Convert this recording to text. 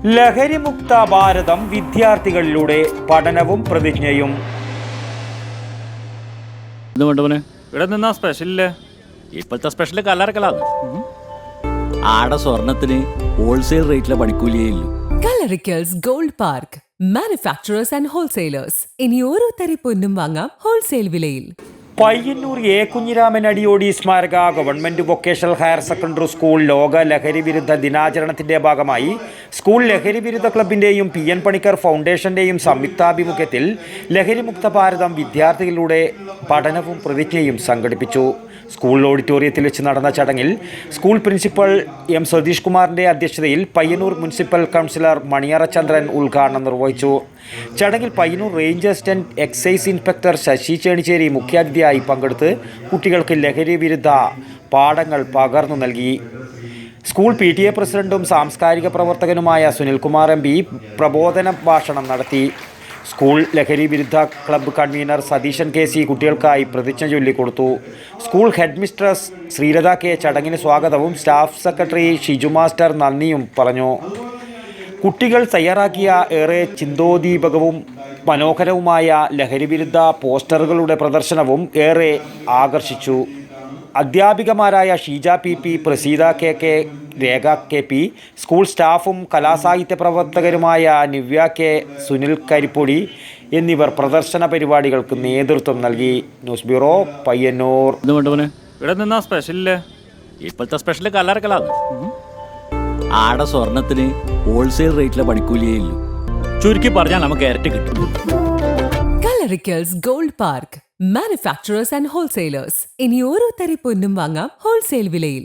ലഹരിമുക്ത ഭാരതം വിദ്യാർത്ഥികളിലൂടെ പഠനവും പ്രതിജ്ഞയും. ഇവിടെ നിന്നാ സ്പെഷ്യലില്ലേ? ഇപ്പോഴത്തെ സ്പെഷ്യൽ കല്ലറക്കലാണ്. ആടെ സ്വർണത്തിന് ഹോൾസെയിൽ റേറ്റിലെ പണിക്കൂലിയേ ഇല്ലു. Kalarikkals gold park, manufacturers and wholesalers. ഇനി ഓരോ തരി പൊന്നും വാങ്ങാം ഹോൾസെയിൽ വിലയിൽ. പയ്യന്നൂർ എ കുഞ്ഞിരാമൻ അടിയോടി സ്മാരക government vocational higher secondary school ലോക ലഹരി വിരുദ്ധ ദിനാചരണത്തിന്റെ ഭാഗമായി സ്കൂൾ ലഹരി വിരുദ്ധ ക്ലബിന്റെയും PN പണിക്കർ ഫൗണ്ടേഷന്റെയും സംയുക്താഭിമുഖ്യത്തിൽ ലഹരിമുക്ത ഭാരതം വിദ്യാർത്ഥികളുടെ പഠനവും പ്രതിജ്ഞയും സംഘടിപ്പിച്ചു. സ്കൂൾ ഓഡിറ്റോറിയത്തിൽ വെച്ച് നടന്ന ചടങ്ങിൽ സ്കൂൾ പ്രിൻസിപ്പൽ M സതീഷ് കുമാറിന്റെ അധ്യക്ഷതയിൽ പയ്യന്നൂർ മുനിസിപ്പൽ കൗൺസിലർ മണിയറ ചന്ദ്രൻ ഉദ്ഘാടനം നിർവഹിച്ചു. ചടങ്ങിൽ Payyanur range assistant excise inspector Sasi Chenicheri മുഖ്യാതിഥിയായി പങ്കെടുത്ത് കുട്ടികൾക്ക് ലഹരി വിരുദ്ധ പാഠങ്ങൾ പകർന്നു നൽകി. സ്കൂൾ PTA പ്രസിഡന്റും സാംസ്കാരിക പ്രവർത്തകനുമായ സുനിൽകുമാർ MP പ്രബോധന ഭാഷണം നടത്തി. സ്കൂൾ ലഹരി വിരുദ്ധ ക്ലബ്ബ് കൺവീനർ സതീശൻ KC കുട്ടികൾക്കായി പ്രതിജ്ഞ ചൊല്ലിക്കൊടുത്തു. School head mistress Sreelatha K ചടങ്ങിന് സ്വാഗതവും സ്റ്റാഫ് സെക്രട്ടറി ഷിജു മാസ്റ്റർ നന്ദിയും പറഞ്ഞു. കുട്ടികൾ തയ്യാറാക്കിയ ഏറെ ചിന്തോദ്ദീപകവും മനോഹരവുമായ ലഹരിവിരുദ്ധ പോസ്റ്ററുകളുടെ പ്രദർശനവും ഏറെ ആകർഷിച്ചു. അധ്യാപികമാരായ Sheeja PP, Praseetha KK, Rekha KP, school സ്റ്റാഫും കലാസാഹിത്യ പ്രവർത്തകരുമായ നിവ്യ K, സുനിൽ കരിപ്പൊടി എന്നിവർ പ്രദർശന പരിപാടികൾക്ക് നേതൃത്വം നൽകി. News bureau, Payyannur. ഇവിടെ നിന്നാ സ്പെഷ്യലില്ലേ? ഇപ്പോഴത്തെ സ്പെഷ്യൽ കല്ലറക്കലാണ്. ആടെ സ്വർണത്തിന് ഹോൾസെയിൽ റേറ്റിലെ പണിക്കൂലിയേ ഇല്ലു. ചുരുക്കി പറഞ്ഞാൽ നമുക്ക് ഇരട്ടി കിട്ടും. Kalarikkals gold park, manufacturers and wholesalers. ഇനി ഓരോ തരി പൊന്നും വാങ്ങാം ഹോൾസെയിൽ വിലയിൽ.